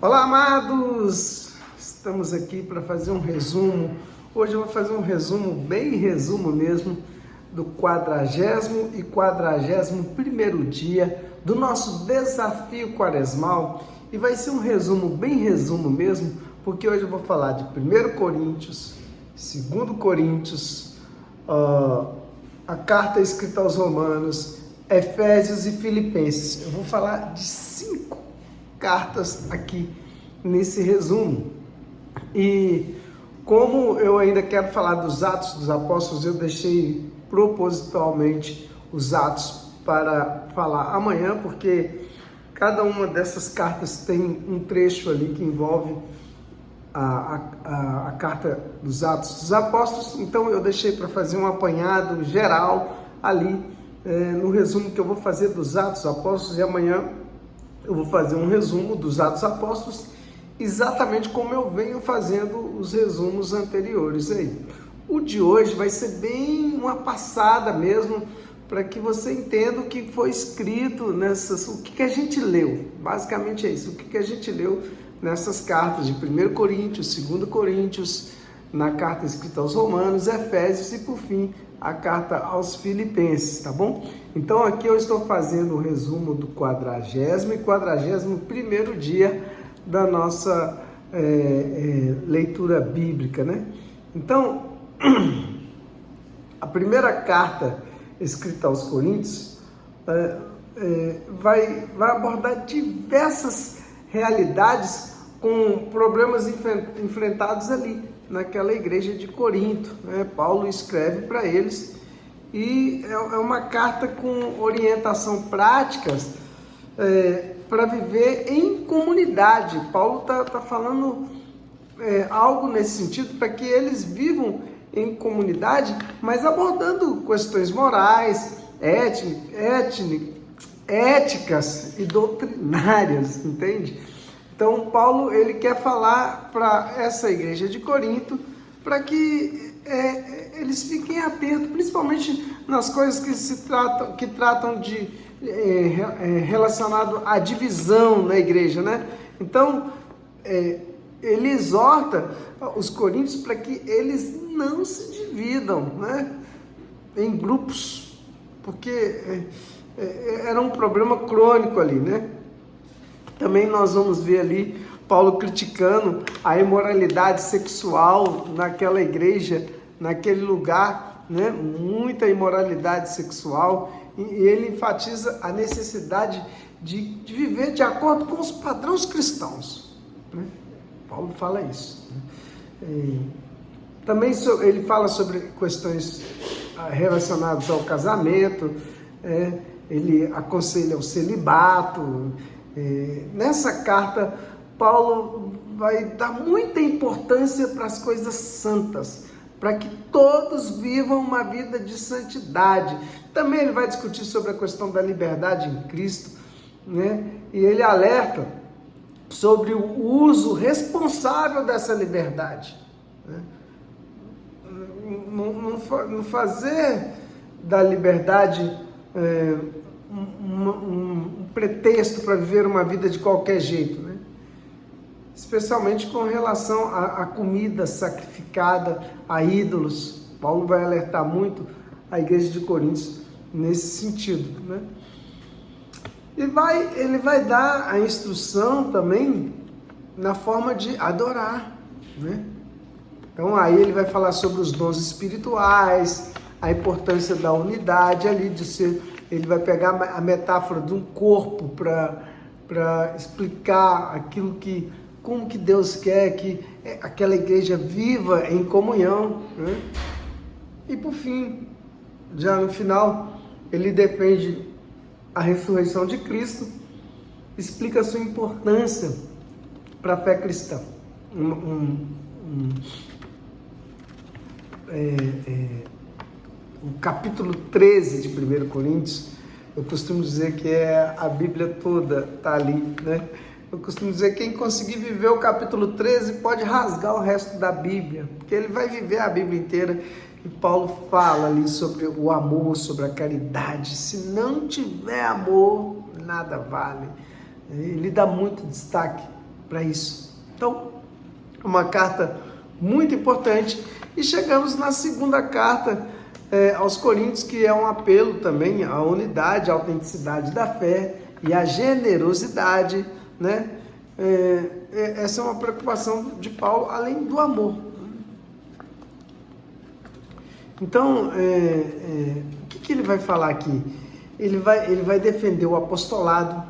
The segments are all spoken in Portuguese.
Olá, amados! Estamos aqui para fazer um resumo. Hoje eu vou fazer um resumo, bem resumo mesmo, do 40º e 41º dia do nosso desafio quaresmal. E vai ser um resumo, bem resumo mesmo, porque hoje eu vou falar de 1 Coríntios, 2 Coríntios, a carta escrita aos Romanos, Efésios e Filipenses. Eu vou falar de 5 cartas aqui nesse resumo. E como eu ainda quero falar dos Atos dos Apóstolos, eu deixei propositalmente os Atos para falar amanhã, porque cada uma dessas cartas tem um trecho ali que envolve a carta dos Atos dos Apóstolos. Então eu deixei para fazer um apanhado geral ali no resumo que eu vou fazer dos Atos dos Apóstolos, e amanhã eu vou fazer um resumo dos Atos Apóstolos, exatamente como eu venho fazendo os resumos anteriores aí. O de hoje vai ser bem uma passada mesmo, para que você entenda o que foi escrito nessas, o que a gente leu. Basicamente é isso, o que a gente leu nessas cartas de 1 Coríntios, 2 Coríntios, na carta escrita aos Romanos, Efésios e, por fim, a carta aos Filipenses, tá bom? Então aqui eu estou fazendo o resumo do 40º e 41º dia da nossa leitura bíblica, né? Então, a primeira carta escrita aos Coríntios vai abordar diversas realidades com problemas enfrentados ali naquela igreja de Corinto, né? Paulo escreve para eles e é uma carta com orientação práticas para viver em comunidade. Paulo está falando algo nesse sentido, para que eles vivam em comunidade, mas abordando questões morais, éticas e doutrinárias, entende? Então Paulo ele quer falar para essa igreja de Corinto para que eles fiquem atentos, principalmente nas coisas que tratam de relacionado à divisão na igreja, né? Então ele exorta os coríntios para que eles não se dividam, né, em grupos, porque era um problema crônico ali, né? Também nós vamos ver ali Paulo criticando a imoralidade sexual naquela igreja, naquele lugar, né? Muita imoralidade sexual, e ele enfatiza a necessidade de viver de acordo com os padrões cristãos, né? Paulo fala isso, né? Também ele fala sobre questões relacionadas ao casamento, ele aconselha o celibato. Nessa carta, Paulo vai dar muita importância para as coisas santas, para que todos vivam uma vida de santidade. Também ele vai discutir sobre a questão da liberdade em Cristo, né? E ele alerta sobre o uso responsável dessa liberdade, né? Não fazer da liberdade um pretexto para viver uma vida de qualquer jeito, né? Especialmente com relação à comida sacrificada a ídolos. Paulo vai alertar muito a igreja de Coríntios nesse sentido, né? E ele vai dar a instrução também na forma de adorar, né? Então aí ele vai falar sobre os dons espirituais, a importância da unidade ali, de ser, ele vai pegar a metáfora de um corpo para explicar aquilo como que Deus quer que aquela igreja viva em comunhão, né? E por fim, já no final, ele defende a ressurreição de Cristo, explica a sua importância para a fé cristã. O capítulo 13 de 1 Coríntios, eu costumo dizer que a Bíblia toda está ali, né? Eu costumo dizer que quem conseguir viver o capítulo 13 pode rasgar o resto da Bíblia, porque ele vai viver a Bíblia inteira. E Paulo fala ali sobre o amor, sobre a caridade. Se não tiver amor, nada vale. Ele dá muito destaque para isso. Então, uma carta muito importante. E chegamos na segunda carta aos Coríntios, que é um apelo também à unidade, à autenticidade da fé e à generosidade, né? Essa é uma preocupação de Paulo, além do amor. Então, o que ele vai falar aqui? Ele vai defender o apostolado,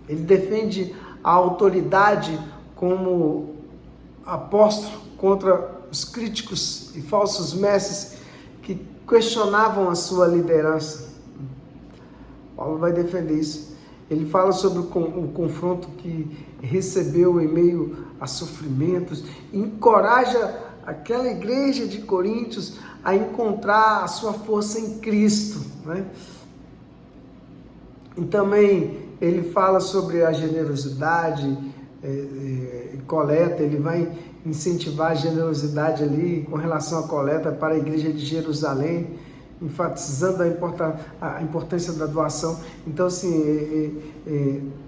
ele defende a autoridade como apóstolo contra os críticos e falsos mestres que questionavam a sua liderança. Paulo vai defender isso. Ele fala sobre o confronto que recebeu em meio a sofrimentos, encoraja aquela igreja de Coríntios a encontrar a sua força em Cristo, né? E também ele fala sobre a generosidade, coleta. Ele vai incentivar a generosidade ali com relação à coleta para a igreja de Jerusalém, enfatizando a importância da doação. Então, assim,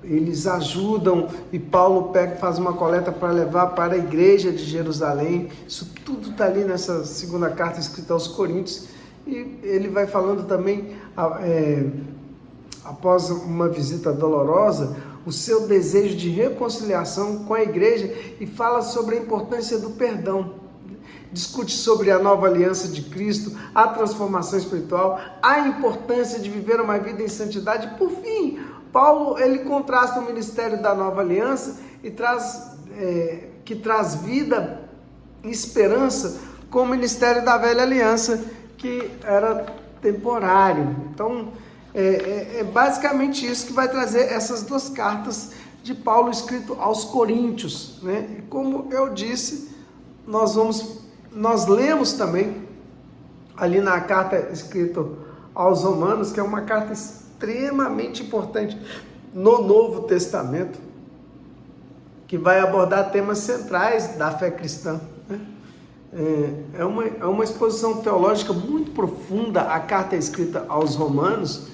eles ajudam, e Paulo faz uma coleta para levar para a igreja de Jerusalém. Isso tudo está ali nessa segunda carta escrita aos Coríntios. E ele vai falando também, após uma visita dolorosa, o seu desejo de reconciliação com a igreja, e fala sobre a importância do perdão. Discute sobre a nova aliança de Cristo, a transformação espiritual, a importância de viver uma vida em santidade. Por fim, Paulo ele contrasta o ministério da nova aliança e que traz vida e esperança com o ministério da velha aliança, que era temporário. Então, basicamente isso que vai trazer essas duas cartas de Paulo escrito aos Coríntios, né? E como eu disse, nós lemos também ali na carta escrita aos Romanos, que é uma carta extremamente importante no Novo Testamento, que vai abordar temas centrais da fé cristã, né? É uma exposição teológica muito profunda, a carta escrita aos Romanos,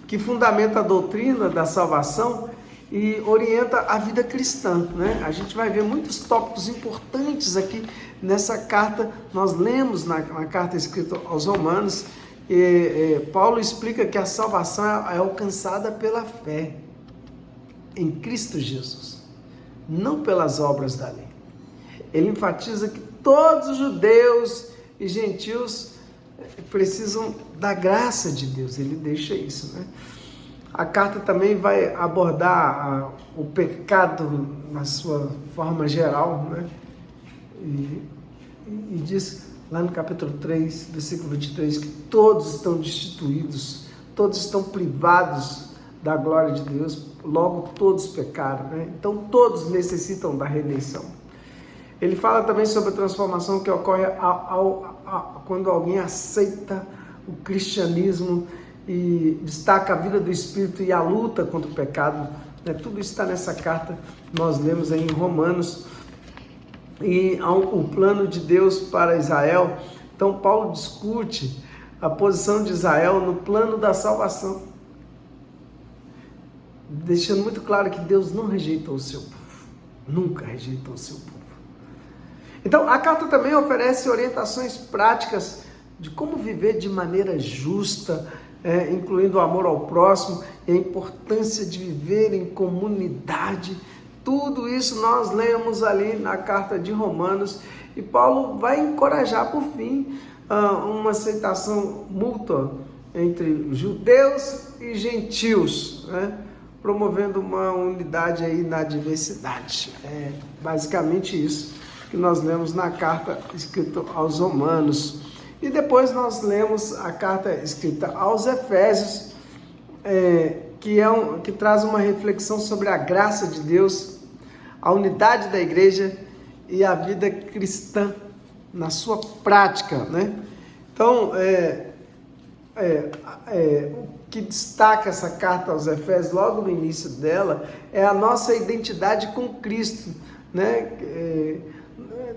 que fundamenta a doutrina da salvação e orienta a vida cristã, né? A gente vai ver muitos tópicos importantes aqui nessa carta. Nós lemos na carta escrita aos Romanos, Paulo explica que a salvação é alcançada pela fé em Cristo Jesus, não pelas obras da lei. Ele enfatiza que todos os judeus e gentios precisam da graça de Deus. Ele deixa isso, né? A carta também vai abordar o pecado na sua forma geral, né? E diz lá no capítulo 3, versículo 23, que todos estão destituídos, todos estão privados da glória de Deus, logo todos pecaram, né? Então todos necessitam da redenção. Ele fala também sobre a transformação que ocorre quando alguém aceita o cristianismo e destaca a vida do Espírito e a luta contra o pecado, né? Tudo isso está nessa carta, nós lemos aí em Romanos. E o plano de Deus para Israel. Então Paulo discute a posição de Israel no plano da salvação, deixando muito claro que Deus não rejeitou o seu povo, nunca rejeitou o seu povo. Então a carta também oferece orientações práticas de como viver de maneira justa, incluindo o amor ao próximo e a importância de viver em comunidade. Tudo isso nós lemos ali na carta de Romanos, e Paulo vai encorajar, por fim, uma aceitação mútua entre judeus e gentios, né? Promovendo uma unidade aí na diversidade. É basicamente isso que nós lemos na carta escrita aos Romanos. E depois nós lemos a carta escrita aos Efésios, que traz uma reflexão sobre a graça de Deus, a unidade da igreja e a vida cristã na sua prática, né? Então, o que destaca essa carta aos Efésios, logo no início dela, é a nossa identidade com Cristo, né?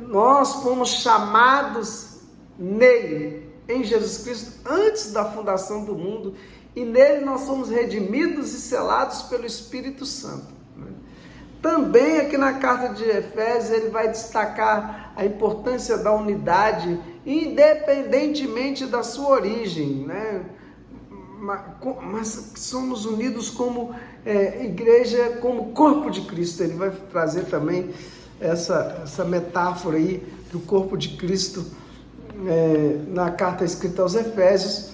Nós fomos chamados nele, em Jesus Cristo, antes da fundação do mundo, e nele nós somos redimidos e selados pelo Espírito Santo, né? Também aqui na carta de Efésios ele vai destacar a importância da unidade, independentemente da sua origem, né? Mas somos unidos como igreja, como corpo de Cristo. Ele vai trazer também essa metáfora aí do corpo de Cristo na carta escrita aos Efésios.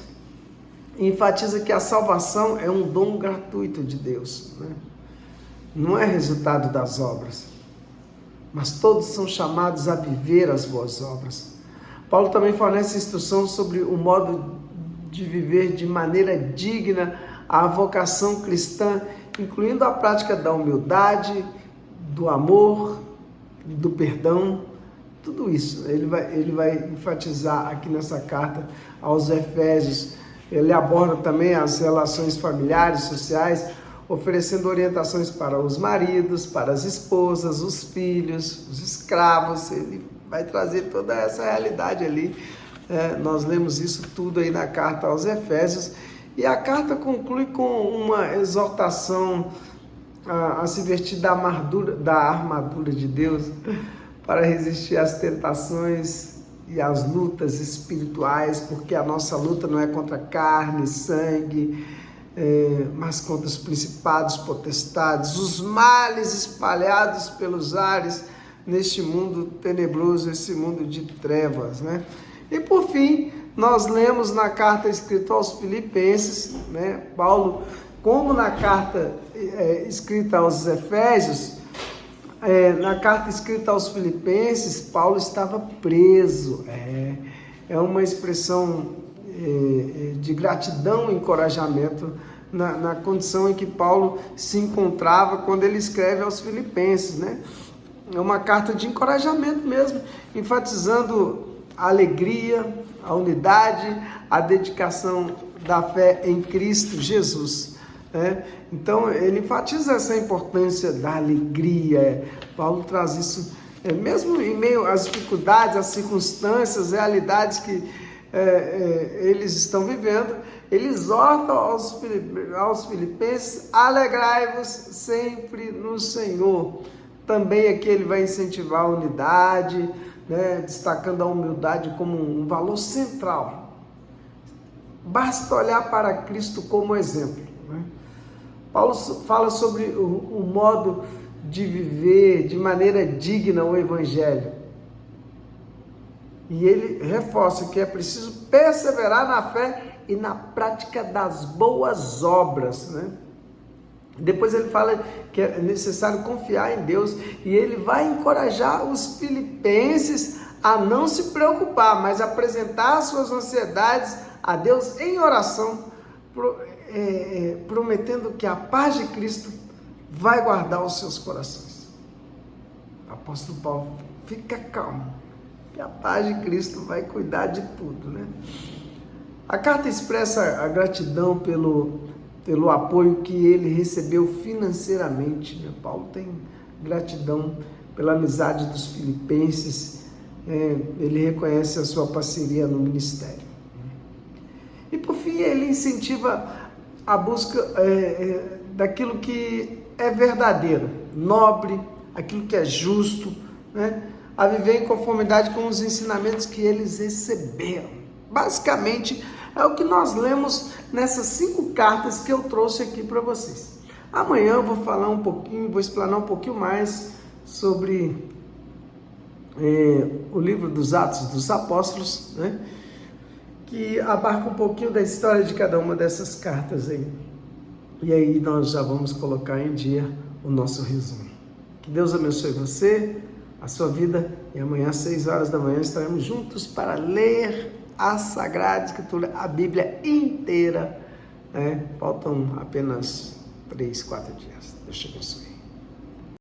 Enfatiza que a salvação é um dom gratuito de Deus, né? Não é resultado das obras, mas todos são chamados a viver as boas obras. Paulo também fornece instrução sobre o modo de viver de maneira digna a vocação cristã, incluindo a prática da humildade, do amor, do perdão, tudo isso. Ele vai enfatizar aqui nessa carta aos Efésios. Ele aborda também as relações familiares, sociais, oferecendo orientações para os maridos, para as esposas, os filhos, os escravos. Ele vai trazer toda essa realidade ali. Nós lemos isso tudo aí na carta aos Efésios. E a carta conclui com uma exortação a se vestir da armadura de Deus para resistir às tentações e às lutas espirituais, porque a nossa luta não é contra carne e sangue, mas contra os principados, potestades, os males espalhados pelos ares neste mundo tenebroso, esse mundo de trevas, né? E por fim, nós lemos na carta escrita aos Filipenses, né? Paulo, como na carta escrita aos Efésios, na carta escrita aos Filipenses, Paulo estava preso. É uma expressão de gratidão e encorajamento na condição em que Paulo se encontrava quando ele escreve aos Filipenses, né? É uma carta de encorajamento mesmo, enfatizando a alegria, a unidade, a dedicação da fé em Cristo Jesus, né? Então ele enfatiza essa importância da alegria. Paulo traz isso, mesmo em meio às dificuldades, às circunstâncias, realidades que eles estão vivendo. Ele exorta aos Filipenses: alegrai-vos sempre no Senhor. Também aqui ele vai incentivar a unidade, né, destacando a humildade como um valor central. Basta olhar para Cristo como exemplo, né? Paulo fala sobre o modo de viver de maneira digna o Evangelho. E ele reforça que é preciso perseverar na fé e na prática das boas obras, né? Depois ele fala que é necessário confiar em Deus, e ele vai encorajar os filipenses a não se preocupar, mas apresentar suas ansiedades a Deus em oração, prometendo que a paz de Cristo vai guardar os seus corações. O apóstolo Paulo: fica calmo, que a paz de Cristo vai cuidar de tudo, né? A carta expressa a gratidão pelo apoio que ele recebeu financeiramente, né? Paulo tem gratidão pela amizade dos filipenses, ele reconhece a sua parceria no ministério. E por fim, ele incentiva a busca daquilo que é verdadeiro, nobre, aquilo que é justo, né? A viver em conformidade com os ensinamentos que eles receberam. Basicamente, é o que nós lemos nessas 5 cartas que eu trouxe aqui para vocês. Amanhã eu vou vou explanar um pouquinho mais sobre o livro dos Atos dos Apóstolos, né? Que abarca um pouquinho da história de cada uma dessas cartas aí. E aí nós já vamos colocar em dia o nosso resumo. Que Deus abençoe você, a sua vida, e amanhã às 6 horas da manhã estaremos juntos para ler a Sagrada Escritura, a Bíblia inteira, né? Faltam apenas 3, 4 dias. Deus te abençoe.